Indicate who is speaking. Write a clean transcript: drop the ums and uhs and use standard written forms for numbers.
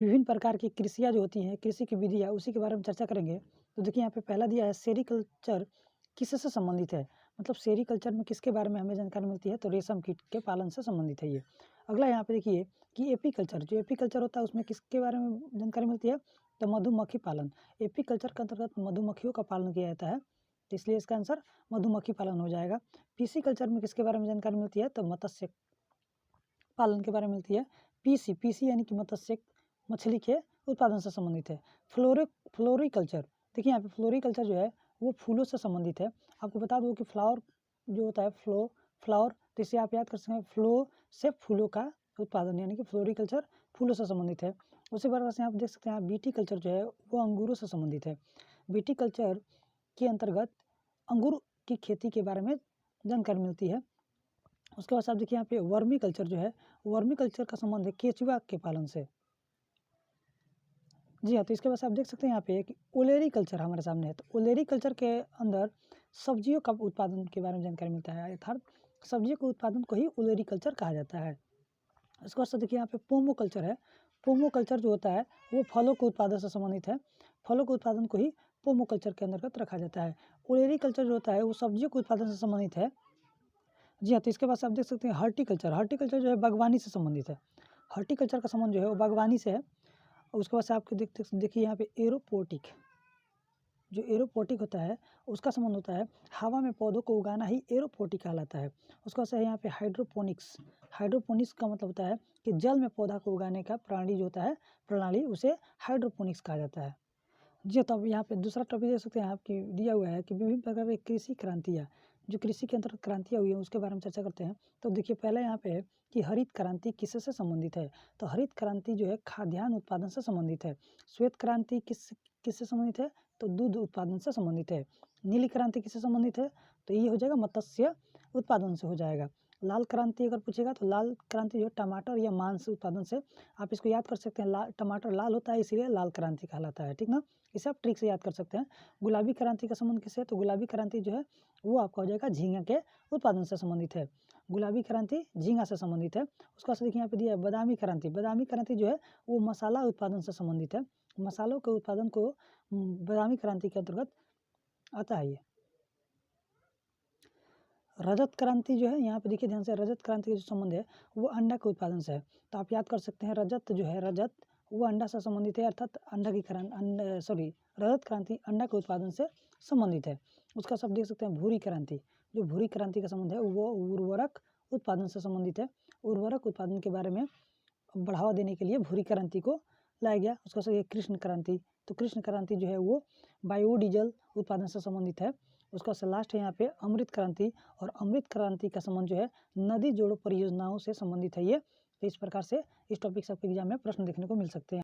Speaker 1: विभिन्न प्रकार की कृषियाँ जो होती हैं, कृषि की विधियाँ, उसी के बारे में चर्चा करेंगे। तो देखिए यहाँ पे पहला दिया है सेरीकल्चर किससे संबंधित है? मतलब सेरीकल्चर में किसके बारे में हमें जानकारी मिलती है? तो रेशम कीट के पालन से संबंधित है ये। अगला यहाँ पे देखिए कि एपीकल्चर, जो एपीकल्चर होता है उसमें किसके बारे में जानकारी मिलती है? तो मधुमक्खी पालन। एपीकल्चर के अंतर्गत मधुमक्खियों का पालन किया जाता है, तो इसलिए इसका आंसर मधुमक्खी पालन हो जाएगा। पीसीकल्चर में किसके बारे में जानकारी मिलती है? तो मत्स्य पालन के बारे में मिलती है। पीसी यानी कि मत्स्य मछली के उत्पादन से संबंधित है। फ्लोरिकल्चर, देखिए यहाँ पे फ्लोरिकल्चर जो है वो फूलों से संबंधित है। आपको बता दूं कि फ्लावर जो होता है फ्लावर, तो इसे आप याद कर सकते हैं, फ्लो से फूलों का उत्पादन, यानी कि फ्लोरिकल्चर फूलों से संबंधित है। उसी प्रकार से आप देख सकते हैं बीटी कल्चर जो है वो अंगूरों से संबंधित है। बीटी कल्चर के अंतर्गत अंगूर की खेती के बारे में जानकारी मिलती है। उसके बाद आप देखिए यहाँ पे वर्मी कल्चर जो है, वर्मी कल्चर का संबंध है केचुआ के पालन से। जी हाँ, तो इसके बाद आप देख सकते हैं यहाँ पे कि ओलेरी कल्चर हमारे सामने है। तो ओलेरी कल्चर के अंदर सब्जियों का उत्पादन के बारे में जानकारी मिलता है, अर्थात सब्जियों के उत्पादन को ही ओलेरी कल्चर कहा जाता है। इसके बाद देखिए यहाँ पे पोमो कल्चर है। पोमो कल्चर जो होता है वो फलों के उत्पादन से संबंधित है, फलों के उत्पादन को ही पोमो कल्चर के अंतर्गत रखा जाता है। ओलेरी कल्चर जो होता है वो सब्जियों के उत्पादन से संबंधित है। जी हाँ, तो इसके बाद आप देख सकते हैं हॉर्टिकल्चर, हॉर्टिकल्चर जो है बागवानी से संबंधित है। हॉर्टिकल्चर का संबंध जो है वो बागवानी से है। और उसके बाद से आपको देखिए यहाँ पे एरोपोटिक, जो एरोपोटिक होता है उसका संबंध होता है हवा में पौधों को उगाना ही एरोपोटिक कहलाता है। उसका से यहाँ पे हाइड्रोपोनिक्स, हाइड्रोपोनिक्स का मतलब होता है कि जल में पौधा को उगाने का प्रणाली जो होता है, प्रणाली उसे हाइड्रोपोनिक्स कहा जाता है। जी, तो अब यहाँ पे दूसरा टॉपिक देख सकते हैं आपकी दिया हुआ है कि विभिन्न प्रकार की कृषि क्रांतियाँ, जो कृषि के अंतर्गत क्रांतियाँ हुई हैं उसके बारे में चर्चा करते हैं। तो देखिए पहला यहाँ पे है कि हरित क्रांति किससे संबंधित है? तो हरित क्रांति जो है खाद्यान्न उत्पादन से संबंधित है। श्वेत क्रांति किससे संबंधित है? तो दूध उत्पादन से संबंधित है। नीली क्रांति किससे संबंधित है? तो ये हो जाएगा मत्स्य उत्पादन से हो जाएगा। लाल क्रांति अगर पूछेगा तो लाल क्रांति जो है टमाटर या मांस उत्पादन से, आप इसको याद कर सकते हैं, टमाटर लाल होता है इसीलिए लाल क्रांति कहलाता है, ठीक ना। इसे आप ट्रिक से याद कर सकते हैं। गुलाबी क्रांति का संबंध किससे है? तो गुलाबी क्रांति जो है वो आपका हो जाएगा झींगा के उत्पादन से संबंधित है। गुलाबी क्रांति झींगा से संबंधित है। उसका देखिए यहाँ पे दिया है बादामी क्रांति, बादामी क्रांति जो है वो मसाला उत्पादन से संबंधित है। मसालों के उत्पादन को बादामी क्रांति के अंतर्गत आता है ये। रजत क्रांति जो है यहाँ पे देखिए ध्यान से, रजत क्रांति का जो संबंध है वो अंडा के उत्पादन से है। तो आप याद कर सकते हैं रजत जो है, रजत वो अंडा से संबंधित है, अर्थात अंडा की रजत क्रांति अंडा के उत्पादन से संबंधित है। उसका सब देख सकते हैं भूरी क्रांति, जो भूरी क्रांति का संबंध है वो उर्वरक उत्पादन से संबंधित है। उर्वरक उत्पादन के बारे में बढ़ावा देने के लिए भूरी क्रांति को लाया गया। उसका सही है कृष्ण क्रांति, तो कृष्ण क्रांति जो है वो बायोडीजल उत्पादन से संबंधित है। उसका लास्ट है यहाँ पे अमृत क्रांति, और अमृत क्रांति का संबंध जो है नदी जोड़ो परियोजनाओं से संबंधित है ये। तो इस प्रकार से इस टॉपिक से आपके एग्जाम में प्रश्न देखने को मिल सकते हैं।